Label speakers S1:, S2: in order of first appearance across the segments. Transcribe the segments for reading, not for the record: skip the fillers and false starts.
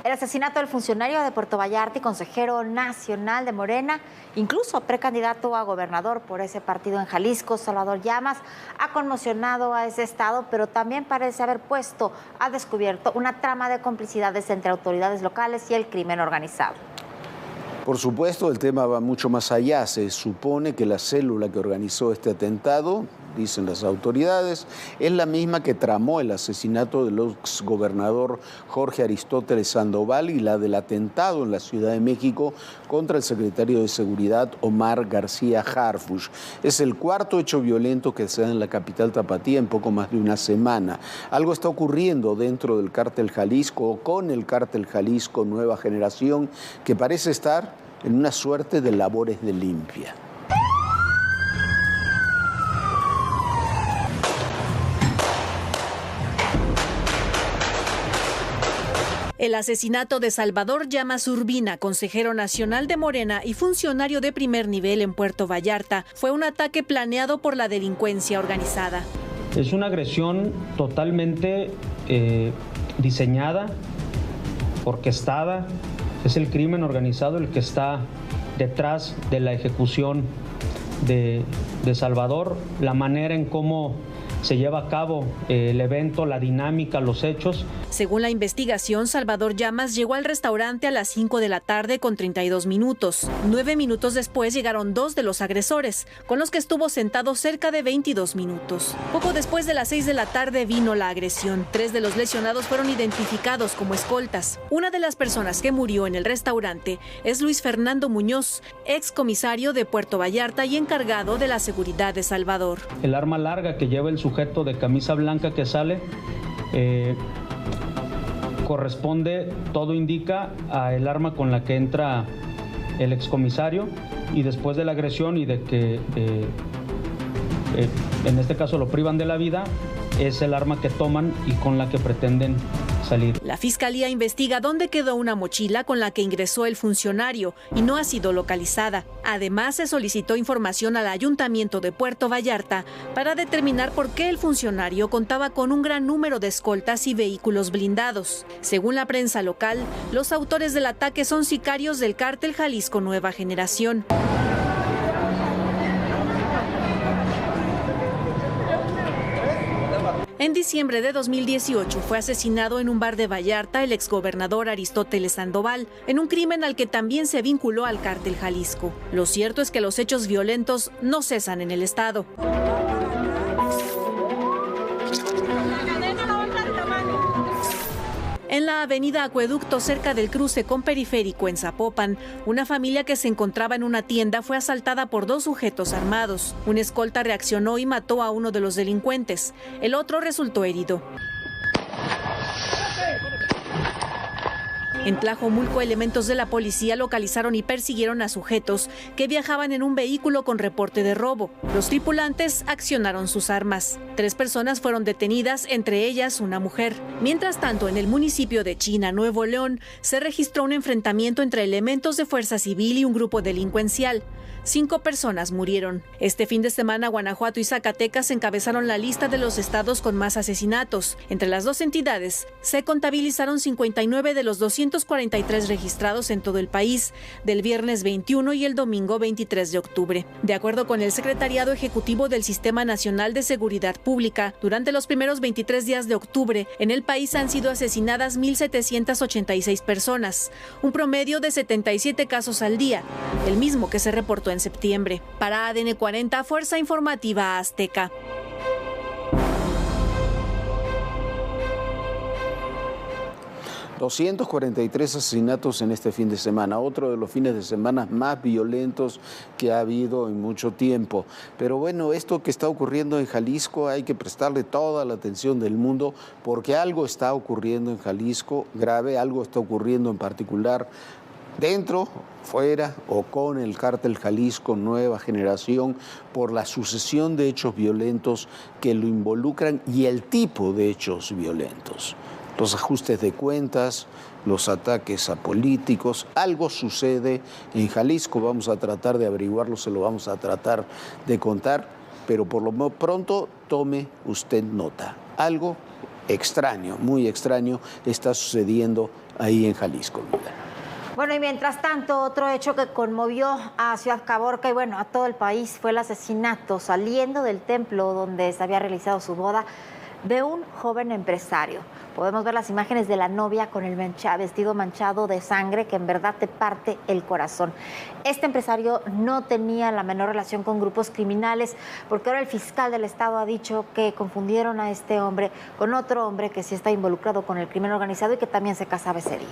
S1: El asesinato del funcionario de Puerto Vallarta y consejero nacional de Morena, incluso precandidato a gobernador por ese partido en Jalisco, Salvador Llamas, ha conmocionado a ese estado, pero también parece haber puesto a descubierto una trama de complicidades entre autoridades locales y el crimen organizado.
S2: Por supuesto, el tema va mucho más allá. Se supone que la célula que organizó este atentado, dicen las autoridades, es la misma que tramó el asesinato del exgobernador Jorge Aristóteles Sandoval y la del atentado en la Ciudad de México contra el secretario de Seguridad Omar García Harfuch. Es el cuarto hecho violento que se da en la capital tapatía en poco más de una semana. Algo está ocurriendo dentro del Cártel Jalisco o con el Cártel Jalisco Nueva Generación, que parece estar en una suerte de labores de limpia.
S3: El asesinato de Salvador Llamas Urbina, consejero nacional de Morena y funcionario de primer nivel en Puerto Vallarta, fue un ataque planeado por la delincuencia organizada.
S4: Es una agresión totalmente diseñada, orquestada. Es el crimen organizado el que está detrás de la ejecución de Salvador, la manera en cómo se lleva a cabo el evento, la dinámica, los hechos.
S3: Según la investigación, Salvador Llamas llegó al restaurante a las 5 de la tarde con 32 minutos. 9 minutos después llegaron dos de los agresores, con los que estuvo sentado cerca de 22 minutos. Poco después de las 6 de la tarde vino la agresión. 3 de los lesionados fueron identificados como escoltas. Una de las personas que murió en el restaurante es Luis Fernando Muñoz, excomisario de Puerto Vallarta y encargado de la seguridad de Salvador.
S4: El arma larga que lleva el sujeto de camisa blanca que sale corresponde, todo indica, a el arma con la que entra el excomisario, y después de la agresión y de que en este caso lo privan de la vida, es el arma que toman y con la que pretenden salir.
S3: La Fiscalía investiga dónde quedó una mochila con la que ingresó el funcionario y no ha sido localizada. Además, se solicitó información al Ayuntamiento de Puerto Vallarta para determinar por qué el funcionario contaba con un gran número de escoltas y vehículos blindados. Según la prensa local, los autores del ataque son sicarios del Cártel Jalisco Nueva Generación. En diciembre de 2018 fue asesinado en un bar de Vallarta el exgobernador Aristóteles Sandoval, en un crimen al que también se vinculó al Cártel Jalisco. Lo cierto es que los hechos violentos no cesan en el estado. En la avenida Acueducto, cerca del cruce con Periférico en Zapopan, una familia que se encontraba en una tienda fue asaltada por 2 sujetos armados. Un escolta reaccionó y mató a uno de los delincuentes. El otro resultó herido. En Tlajomulco, elementos de la policía localizaron y persiguieron a sujetos que viajaban en un vehículo con reporte de robo. Los tripulantes accionaron sus armas. 3 personas fueron detenidas, entre ellas una mujer. Mientras tanto, en el municipio de China, Nuevo León, se registró un enfrentamiento entre elementos de Fuerza Civil y un grupo delincuencial. 5 personas murieron. Este fin de semana, Guanajuato y Zacatecas encabezaron la lista de los estados con más asesinatos. Entre las dos entidades, se contabilizaron 59 de los 243 registrados en todo el país, del viernes 21 y el domingo 23 de octubre. De acuerdo con el Secretariado Ejecutivo del Sistema Nacional de Seguridad Pública, durante los primeros 23 días de octubre, en el país han sido asesinadas 1,786 personas, un promedio de 77 casos al día, el mismo que se reportó en septiembre. Para ADN 40, Fuerza Informativa Azteca.
S2: $243 asesinatos en este fin de semana, otro de los fines de semana más violentos que ha habido en mucho tiempo. Pero bueno, esto que está ocurriendo en Jalisco hay que prestarle toda la atención del mundo, porque algo está ocurriendo en Jalisco grave, algo está ocurriendo en particular dentro, fuera o con el Cártel Jalisco Nueva Generación, por la sucesión de hechos violentos que lo involucran y el tipo de hechos violentos. Los ajustes de cuentas, los ataques a políticos, algo sucede en Jalisco, vamos a tratar de averiguarlo, se lo vamos a tratar de contar, pero por lo pronto tome usted nota, algo extraño, muy extraño, está sucediendo ahí en Jalisco.
S1: Bueno, y mientras tanto, otro hecho que conmovió a Ciudad Caborca y bueno, a todo el país fue el asesinato saliendo del templo donde se había realizado su boda de un joven empresario. Podemos ver las imágenes de la novia con el vestido manchado de sangre que en verdad te parte el corazón. Este empresario no tenía la menor relación con grupos criminales porque ahora el fiscal del estado ha dicho que confundieron a este hombre con otro hombre que sí está involucrado con el crimen organizado y que también se casaba ese día.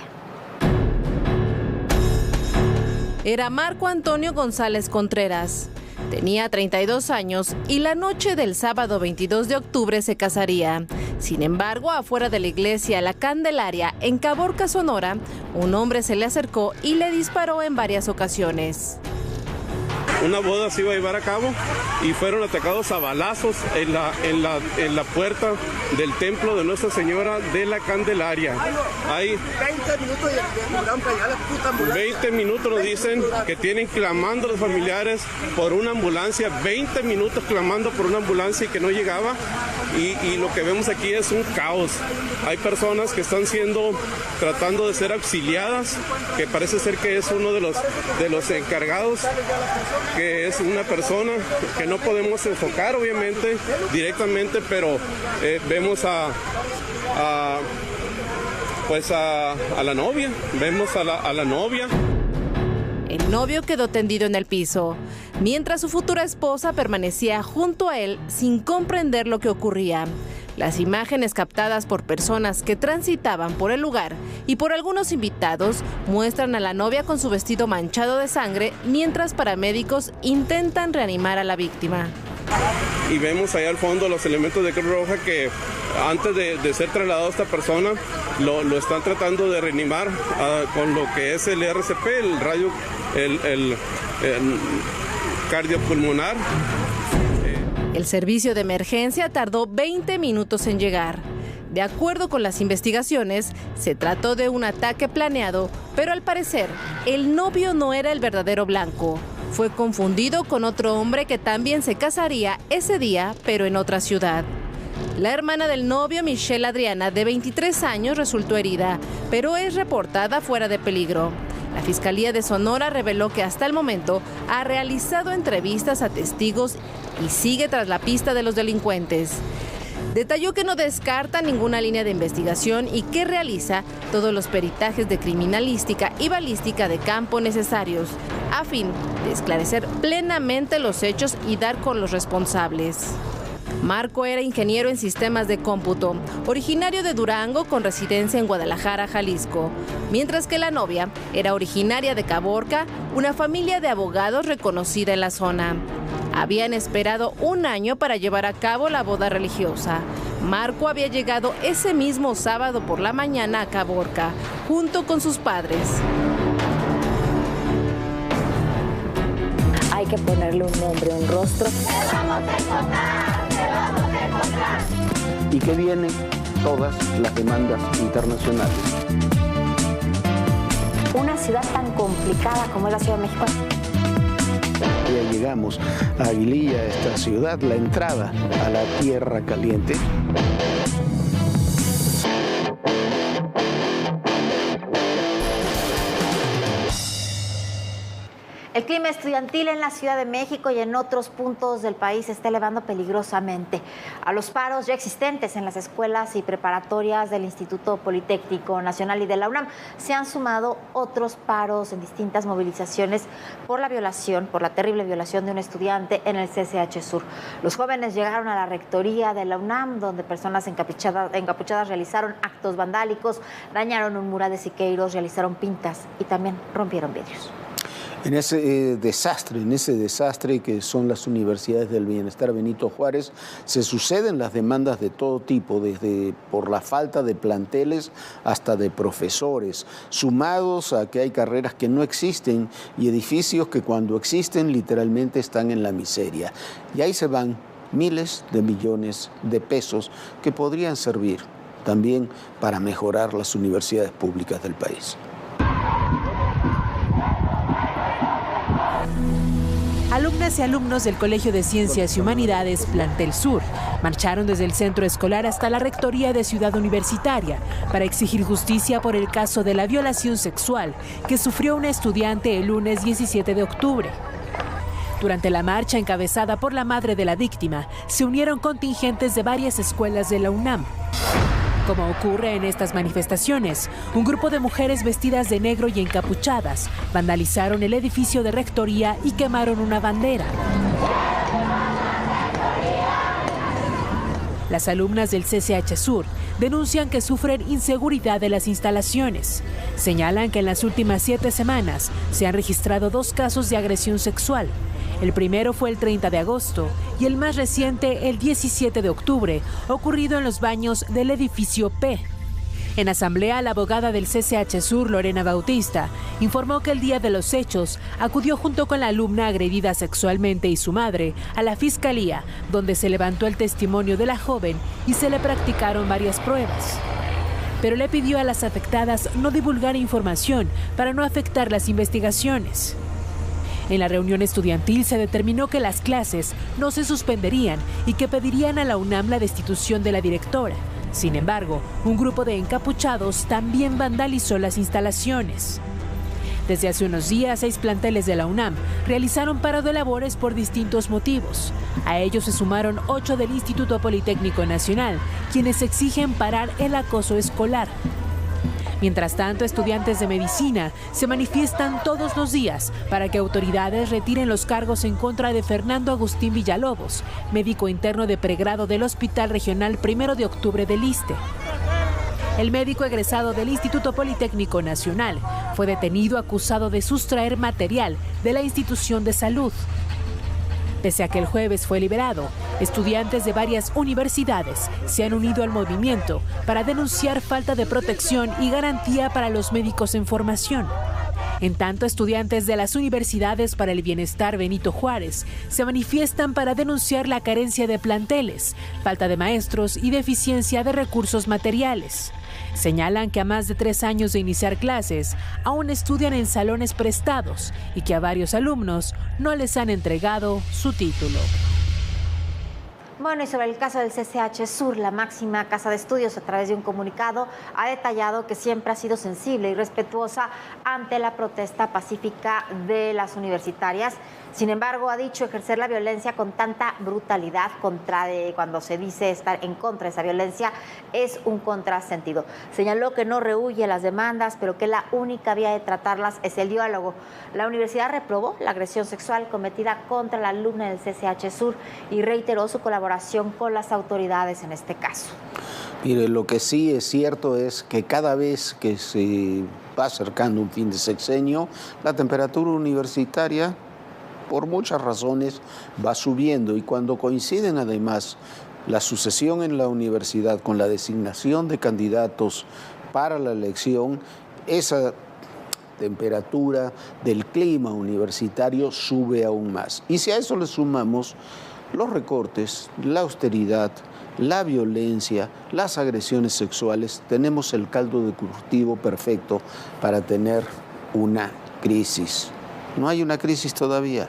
S5: Era Marco Antonio González Contreras. Tenía 32 años y la noche del sábado 22 de octubre se casaría. Sin embargo, afuera de la iglesia La Candelaria, en Caborca, Sonora, un hombre se le acercó y le disparó en varias ocasiones.
S6: Una boda se iba a llevar a cabo y fueron atacados a balazos en la puerta del templo de Nuestra Señora de la Candelaria. Hay 20 minutos nos dicen que tienen clamando los familiares por una ambulancia, 20 minutos clamando por una ambulancia y que no llegaba. Y lo que vemos aquí es un caos. Hay personas que están tratando de ser auxiliadas, que parece ser que es uno de los encargados, que es una persona que no podemos enfocar obviamente directamente, pero vemos a la novia, vemos a la novia.
S5: El novio quedó tendido en el piso, mientras su futura esposa permanecía junto a él sin comprender lo que ocurría. Las imágenes captadas por personas que transitaban por el lugar y por algunos invitados muestran a la novia con su vestido manchado de sangre mientras paramédicos intentan reanimar a la víctima.
S6: Y vemos allá al fondo los elementos de Cruz Roja que antes de ser trasladado a esta persona lo están tratando de reanimar con lo que es el RCP, el radio, el cardiopulmonar.
S5: El servicio de emergencia tardó 20 minutos en llegar. De acuerdo con las investigaciones, se trató de un ataque planeado, pero al parecer, el novio no era el verdadero blanco. Fue confundido con otro hombre que también se casaría ese día, pero en otra ciudad. La hermana del novio, Michelle Adriana, de 23 años, resultó herida, pero es reportada fuera de peligro. La Fiscalía de Sonora reveló que hasta el momento ha realizado entrevistas a testigos y sigue tras la pista de los delincuentes. Detalló que no descarta ninguna línea de investigación y que realiza todos los peritajes de criminalística y balística de campo necesarios, a fin de esclarecer plenamente los hechos y dar con los responsables. Marco era ingeniero en sistemas de cómputo, originario de Durango con residencia en Guadalajara, Jalisco, mientras que la novia era originaria de Caborca, una familia de abogados reconocida en la zona. Habían esperado un año para llevar a cabo la boda religiosa. Marco había llegado ese mismo sábado por la mañana a Caborca, junto con sus padres.
S1: Hay que ponerle un nombre, un rostro.
S2: Y que vienen todas las demandas internacionales.
S1: Una ciudad tan complicada como es la Ciudad de México.
S2: Ya llegamos a Aguililla, esta ciudad, la entrada a la Tierra Caliente.
S1: El clima estudiantil en la Ciudad de México y en otros puntos del país se está elevando peligrosamente. A los paros ya existentes en las escuelas y preparatorias del Instituto Politécnico Nacional y de la UNAM se han sumado otros paros en distintas movilizaciones por la terrible violación de un estudiante en el CCH Sur. Los jóvenes llegaron a la rectoría de la UNAM, donde personas encapuchadas realizaron actos vandálicos, dañaron un mural de Siqueiros, realizaron pintas y también rompieron vidrios.
S2: En ese desastre que son las universidades del bienestar Benito Juárez, se suceden las demandas de todo tipo, desde por la falta de planteles hasta de profesores, sumados a que hay carreras que no existen y edificios que cuando existen literalmente están en la miseria. Y ahí se van miles de millones de pesos que podrían servir también para mejorar las universidades públicas del país.
S7: Alumnas y alumnos del Colegio de Ciencias y Humanidades Plantel Sur marcharon desde el centro escolar hasta la Rectoría de Ciudad Universitaria para exigir justicia por el caso de la violación sexual que sufrió una estudiante el lunes 17 de octubre. Durante la marcha encabezada por la madre de la víctima, se unieron contingentes de varias escuelas de la UNAM. Como ocurre en estas manifestaciones, un grupo de mujeres vestidas de negro y encapuchadas vandalizaron el edificio de rectoría y quemaron una bandera. Las alumnas del CCH Sur denuncian que sufren inseguridad de las instalaciones. Señalan que en las últimas 7 semanas se han registrado 2 casos de agresión sexual. El primero fue el 30 de agosto y el más reciente el 17 de octubre, ocurrido en los baños del edificio P. En asamblea, la abogada del CCH Sur, Lorena Bautista, informó que el día de los hechos acudió junto con la alumna agredida sexualmente y su madre a la fiscalía, donde se levantó el testimonio de la joven y se le practicaron varias pruebas. Pero le pidió a las afectadas no divulgar información para no afectar las investigaciones. En la reunión estudiantil se determinó que las clases no se suspenderían y que pedirían a la UNAM la destitución de la directora. Sin embargo, un grupo de encapuchados también vandalizó las instalaciones. Desde hace unos días, 6 planteles de la UNAM realizaron paro de labores por distintos motivos. A ellos se sumaron 8 del Instituto Politécnico Nacional, quienes exigen parar el acoso escolar. Mientras tanto, estudiantes de medicina se manifiestan todos los días para que autoridades retiren los cargos en contra de Fernando Agustín Villalobos, médico interno de pregrado del Hospital Regional 1 de Octubre del ISSSTE. El médico egresado del Instituto Politécnico Nacional fue detenido acusado de sustraer material de la institución de salud. Pese a que el jueves fue liberado, estudiantes de varias universidades se han unido al movimiento para denunciar falta de protección y garantía para los médicos en formación. En tanto, estudiantes de las Universidades para el Bienestar Benito Juárez se manifiestan para denunciar la carencia de planteles, falta de maestros y deficiencia de recursos materiales. Señalan que a más de 3 años de iniciar clases, aún estudian en salones prestados y que a varios alumnos no les han entregado su título.
S1: Bueno, y sobre el caso del CCH Sur, la máxima casa de estudios, a través de un comunicado, ha detallado que siempre ha sido sensible y respetuosa ante la protesta pacífica de las universitarias. Sin embargo, ha dicho ejercer la violencia con tanta brutalidad cuando se dice estar en contra de esa violencia es un contrasentido. Señaló que no rehúye las demandas, pero que la única vía de tratarlas es el diálogo. La universidad reprobó la agresión sexual cometida contra la alumna del CCH Sur y reiteró su colaboración con las autoridades en este caso.
S2: Mire, lo que sí es cierto es que cada vez que se va acercando un fin de sexenio, la temperatura universitaria, por muchas razones, va subiendo, y cuando coinciden además la sucesión en la universidad con la designación de candidatos para la elección, esa temperatura del clima universitario sube aún más. Y si a eso le sumamos los recortes, la austeridad, la violencia, las agresiones sexuales, tenemos el caldo de cultivo perfecto para tener una crisis. No hay una crisis todavía,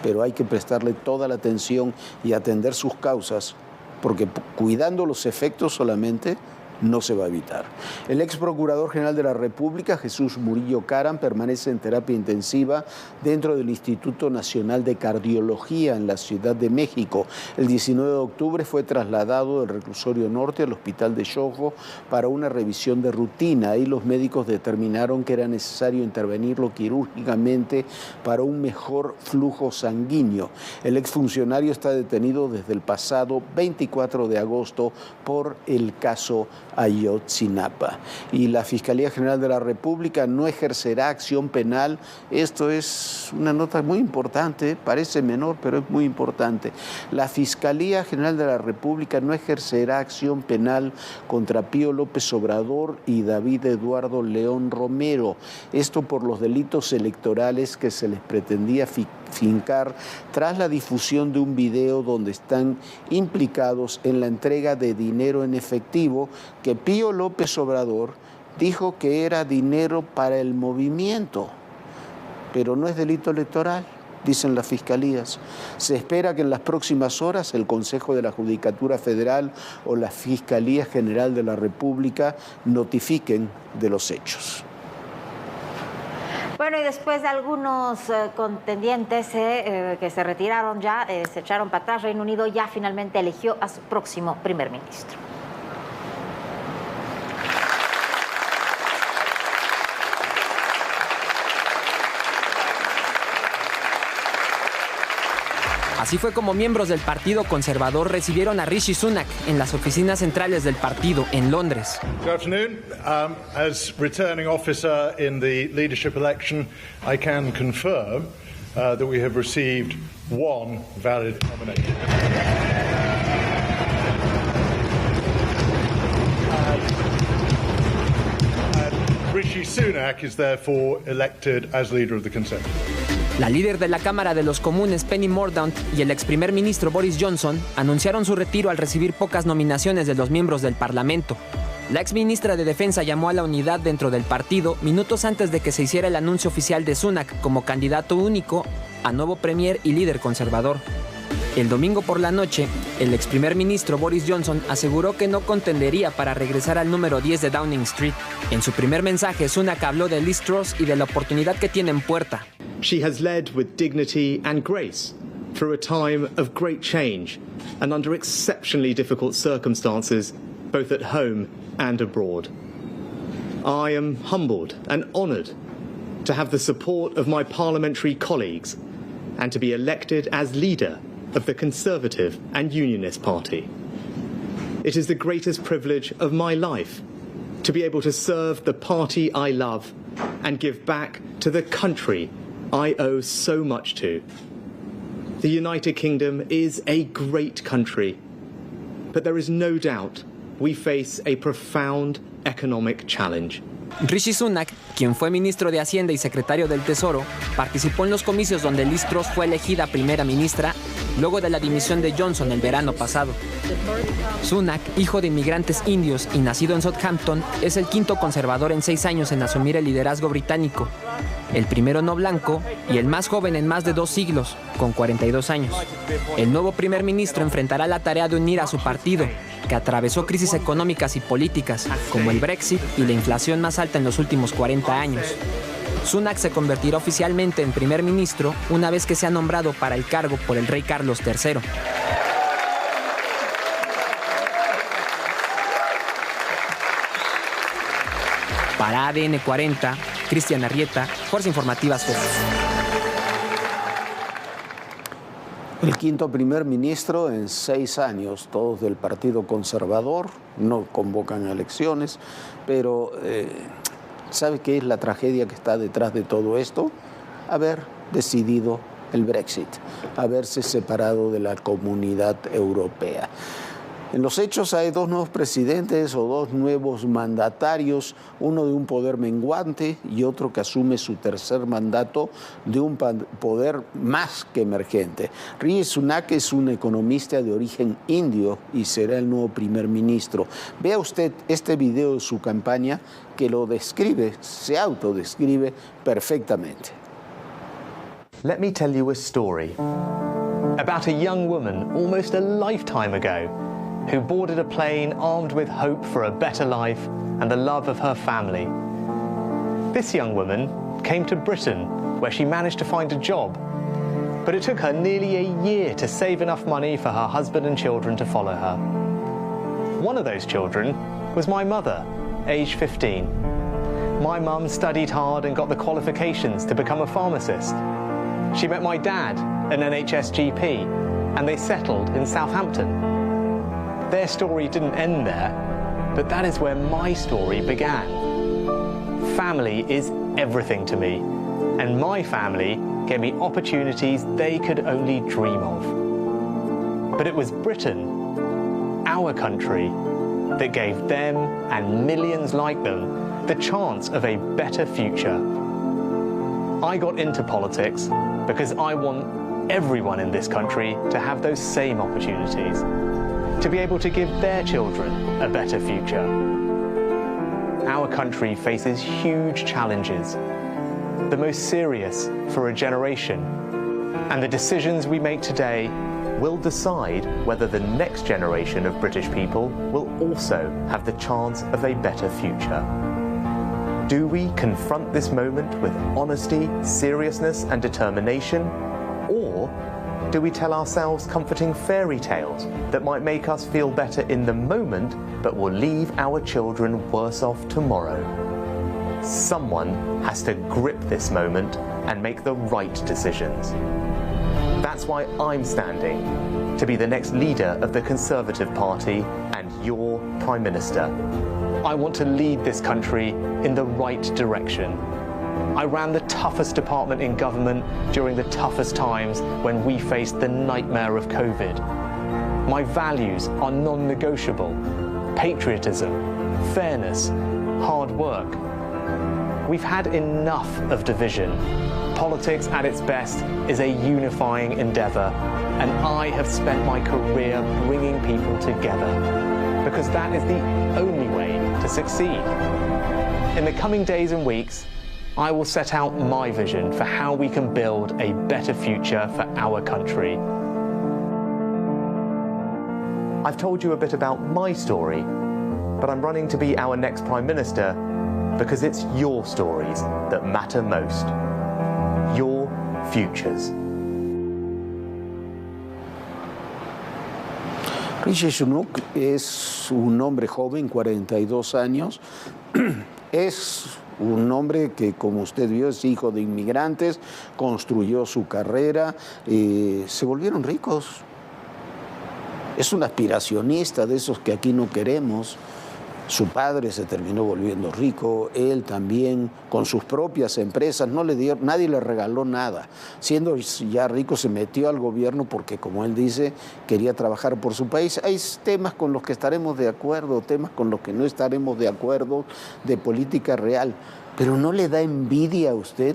S2: pero hay que prestarle toda la atención y atender sus causas, porque cuidando los efectos solamente no se va a evitar. El ex procurador general de la República, Jesús Murillo Caram, permanece en terapia intensiva dentro del Instituto Nacional de Cardiología en la Ciudad de México. El 19 de octubre fue trasladado del reclusorio norte al hospital de Xojo para una revisión de rutina. Ahí los médicos determinaron que era necesario intervenirlo quirúrgicamente para un mejor flujo sanguíneo. El exfuncionario está detenido desde el pasado 24 de agosto por el caso Ayotzinapa. Y la Fiscalía General de la República no ejercerá acción penal. Esto es una nota muy importante, parece menor, pero es muy importante. La Fiscalía General de la República no ejercerá acción penal contra Pío López Obrador y David Eduardo León Romero. Esto por los delitos electorales que se les pretendía fincar tras la difusión de un video donde están implicados en la entrega de dinero en efectivo que Pío López Obrador dijo que era dinero para el movimiento, pero no es delito electoral. dicen las fiscalías. Se espera que en las próximas horas el Consejo de la Judicatura Federal o la Fiscalía General de la República notifiquen de los hechos.
S1: Bueno, y después de algunos contendientes que se retiraron ya, se echaron para atrás, Reino Unido ya finalmente eligió a su próximo primer ministro.
S8: Así fue como miembros del Partido Conservador recibieron a Rishi Sunak en las oficinas centrales del partido en Londres.
S9: Good afternoon. As returning officer in the leadership election, I can confirm that we have received one valid nomination. Rishi Sunak is therefore elected as leader of the Conservative.
S8: La líder de la Cámara de los Comunes, Penny Mordaunt, y el ex primer ministro Boris Johnson anunciaron su retiro al recibir pocas nominaciones de los miembros del Parlamento. La ex ministra de Defensa llamó a la unidad dentro del partido minutos antes de que se hiciera el anuncio oficial de Sunak como candidato único a nuevo premier y líder conservador. El domingo por la noche, el ex primer ministro Boris Johnson aseguró que no contendería para regresar al número 10 de Downing Street. En su primer mensaje, Sunak habló de Liz Truss y de la oportunidad que tiene en puerta.
S10: She has led with dignity and grace through a time of great change and under exceptionally difficult circumstances, both at home and abroad. I am humbled and honoured to have the support of my parliamentary colleagues and to be elected as leader of the Conservative and Unionist Party. It is the greatest privilege of my life to be able to serve the party I love and give back to the country I owe so much to. The United Kingdom is a great country, but there is no doubt we face a profound economic challenge.
S8: Rishi Sunak, quien fue ministro de Hacienda y secretario del Tesoro, participó en los comicios donde Liz Truss fue elegida primera ministra luego de la dimisión de Johnson el verano pasado. Sunak, hijo de inmigrantes indios y nacido en Southampton, es el quinto conservador en 6 años en asumir el liderazgo británico, el primero no blanco y el más joven en más de 2 siglos, con 42 años. El nuevo primer ministro enfrentará la tarea de unir a su partido, que atravesó crisis económicas y políticas, como el Brexit y la inflación más alta en los últimos 40 años. Sunak se convertirá oficialmente en primer ministro una vez que sea nombrado para el cargo por el rey Carlos III. Para ADN 40, Cristian Arrieta, Fuerza Informativa Sur.
S2: El quinto primer ministro en 6 años, todos del Partido Conservador, no convocan a elecciones, pero ¿sabe qué es la tragedia que está detrás de todo esto? Haber decidido el Brexit, haberse separado de la Comunidad Europea. En los hechos hay 2 nuevos presidentes o 2 nuevos mandatarios, uno de un poder menguante y otro que asume su tercer mandato de un poder más que emergente. Rishi Sunak es un economista de origen indio y será el nuevo primer ministro. Vea usted este video de su campaña que lo describe, se autodescribe perfectamente.
S10: Let me tell you a story about a young woman almost a lifetime ago who boarded a plane armed with hope for a better life and the love of her family. This young woman came to Britain, where she managed to find a job, but it took her nearly a year to save enough money for her husband and children to follow her. One of those children was my mother, aged 15. My mum studied hard and got the qualifications to become a pharmacist. She met my dad, an NHS GP, and they settled in Southampton. Their story didn't end there, but that is where my story began. Family is everything to me, and my family gave me opportunities they could only dream of. But it was Britain, our country, that gave them and millions like them the chance of a better future. I got into politics because I want everyone in this country to have those same opportunities, to be able to give their children a better future. Our country faces huge challenges, the most serious for a generation, And the decisions we make today will decide whether the next generation of British people will also have the chance of a better future. Do we confront this moment with honesty, seriousness, and determination? Or do we tell ourselves comforting fairy tales that might make us feel better in the moment, but will leave our children worse off tomorrow? Someone has to grip this moment and make the right decisions. That's why I'm standing, to be the next leader of the Conservative Party and your Prime Minister. I want to lead this country in the right direction. I ran the toughest department in government during the toughest times when we faced the nightmare of COVID. My values are non-negotiable: patriotism, fairness, hard work. We've had enough of division. Politics at its best is a unifying endeavour, and I have spent my career bringing people together, because that is the only way to succeed. In the coming days and weeks, I will set out my vision for how we can build a better future for our country. I've told you a bit about my story, but I'm running to be our next Prime Minister because it's your stories that matter most. Your futures.
S2: Rishi Sunak es un hombre joven, 42 años. Es un hombre que, como usted vio, es hijo de inmigrantes, construyó su carrera, se volvieron ricos. Es un aspiracionista de esos que aquí no queremos. Su padre se terminó volviendo rico, él también, con sus propias empresas, nadie le regaló nada. Siendo ya rico, se metió al gobierno porque, como él dice, quería trabajar por su país. Hay temas con los que estaremos de acuerdo, temas con los que no estaremos de acuerdo, de política real. Pero ¿no le da envidia a usted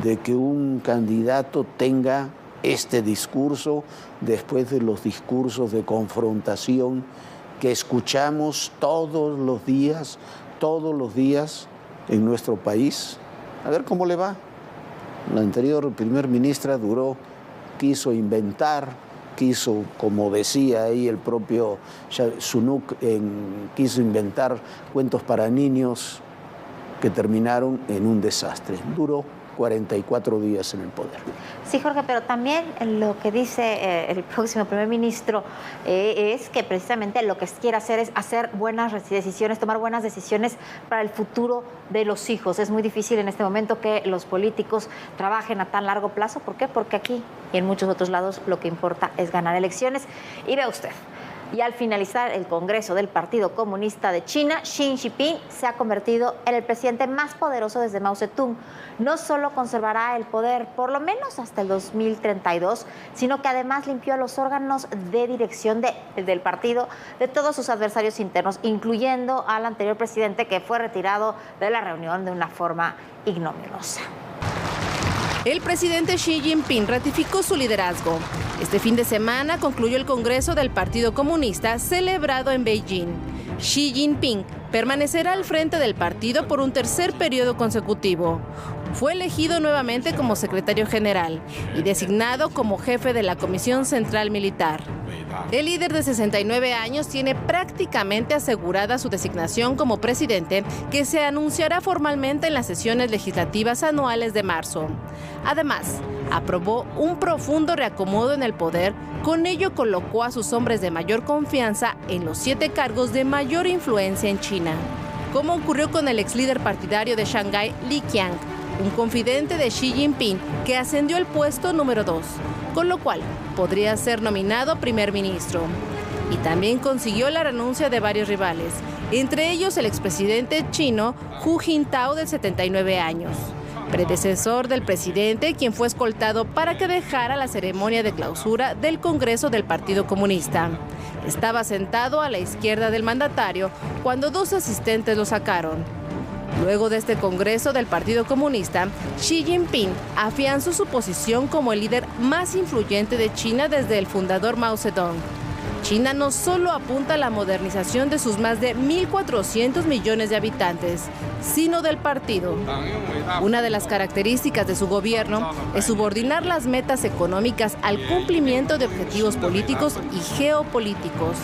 S2: de que un candidato tenga este discurso después de los discursos de confrontación que escuchamos todos los días en nuestro país? A ver cómo le va. La anterior primer ministra quiso inventar, como decía ahí el propio Sunak, quiso inventar cuentos para niños que terminaron en un desastre. Duró 44 días en el poder.
S1: Sí, Jorge, pero también lo que dice el próximo primer ministro es que precisamente lo que quiere hacer es hacer buenas decisiones, tomar buenas decisiones para el futuro de los hijos. Es muy difícil en este momento que los políticos trabajen a tan largo plazo. ¿Por qué? Porque aquí y en muchos otros lados lo que importa es ganar elecciones. Y vea usted, y al finalizar el Congreso del Partido Comunista de China, Xi Jinping se ha convertido en el presidente más poderoso desde Mao Zedong. No solo conservará el poder por lo menos hasta el 2032, sino que además limpió a los órganos de dirección del partido de todos sus adversarios internos, incluyendo al anterior presidente, que fue retirado de la reunión de una forma ignominiosa.
S5: El presidente Xi Jinping ratificó su liderazgo. Este fin de semana concluyó el Congreso del Partido Comunista celebrado en Beijing. Xi Jinping permanecerá al frente del partido por un tercer periodo consecutivo. Fue elegido nuevamente como secretario general y designado como jefe de la Comisión Central Militar. El líder de 69 años tiene prácticamente asegurada su designación como presidente, que se anunciará formalmente en las sesiones legislativas anuales de marzo. Además, aprobó un profundo reacomodo en el poder, con ello colocó a sus hombres de mayor confianza en los 7 cargos de mayor influencia en China, como ocurrió con el ex líder partidario de Shanghái, Li Qiang, un confidente de Xi Jinping que ascendió al puesto número 2, con lo cual podría ser nominado primer ministro. Y también consiguió la renuncia de varios rivales, entre ellos el expresidente chino Hu Jintao, de 79 años, predecesor del presidente, quien fue escoltado para que dejara la ceremonia de clausura del Congreso del Partido Comunista. Estaba sentado a la izquierda del mandatario cuando 2 asistentes lo sacaron. Luego de este Congreso del Partido Comunista, Xi Jinping afianzó su posición como el líder más influyente de China desde el fundador Mao Zedong. China no solo apunta a la modernización de sus más de 1.400 millones de habitantes, sino del partido. Una de las características de su gobierno es subordinar las metas económicas al cumplimiento de objetivos políticos y geopolíticos.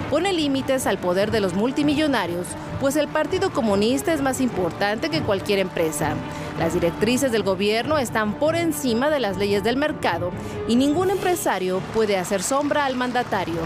S5: Pone límites al poder de los multimillonarios, pues el Partido Comunista es más importante que cualquier empresa. Las directrices del gobierno están por encima de las leyes del mercado y ningún empresario puede hacer sombra al mandatario.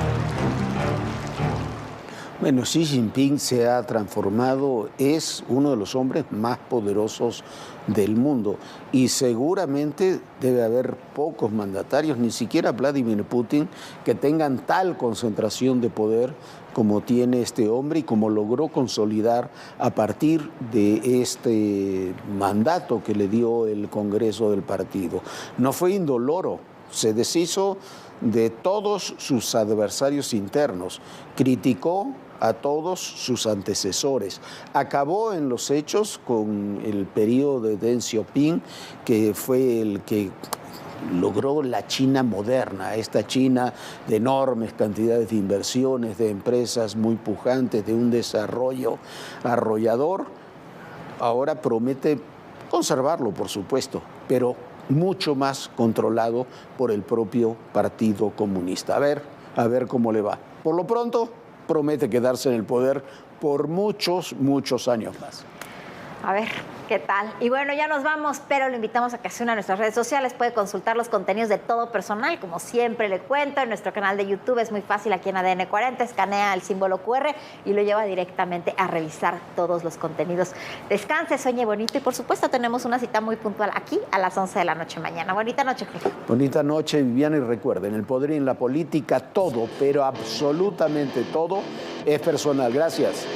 S2: Bueno, Xi Jinping se ha transformado, es uno de los hombres más poderosos del mundo y seguramente debe haber pocos mandatarios, ni siquiera Vladimir Putin, que tengan tal concentración de poder como tiene este hombre y como logró consolidar a partir de este mandato que le dio el Congreso del partido. No fue indoloro, se deshizo de todos sus adversarios internos, criticó a todos sus antecesores. Acabó en los hechos con el periodo de Deng Xiaoping, que fue el que logró la China moderna, esta China de enormes cantidades de inversiones, de empresas muy pujantes, de un desarrollo arrollador. Ahora promete conservarlo, por supuesto, pero mucho más controlado por el propio Partido Comunista. A ver cómo le va. Por lo pronto, promete quedarse en el poder por muchos años más.
S1: A ver qué tal. Y bueno, ya nos vamos, pero lo invitamos a que se una a nuestras redes sociales. Puede consultar los contenidos de Todo Personal, como siempre le cuento, en nuestro canal de YouTube. Es muy fácil, aquí en ADN 40, escanea el símbolo QR y lo lleva directamente a revisar todos los contenidos. Descanse, sueñe bonito y por supuesto tenemos una cita muy puntual aquí a las 11 de la noche mañana. Bonita noche, Jorge.
S2: Bonita noche, Viviana, y recuerden, el poder y en la política todo, pero absolutamente todo es personal. Gracias.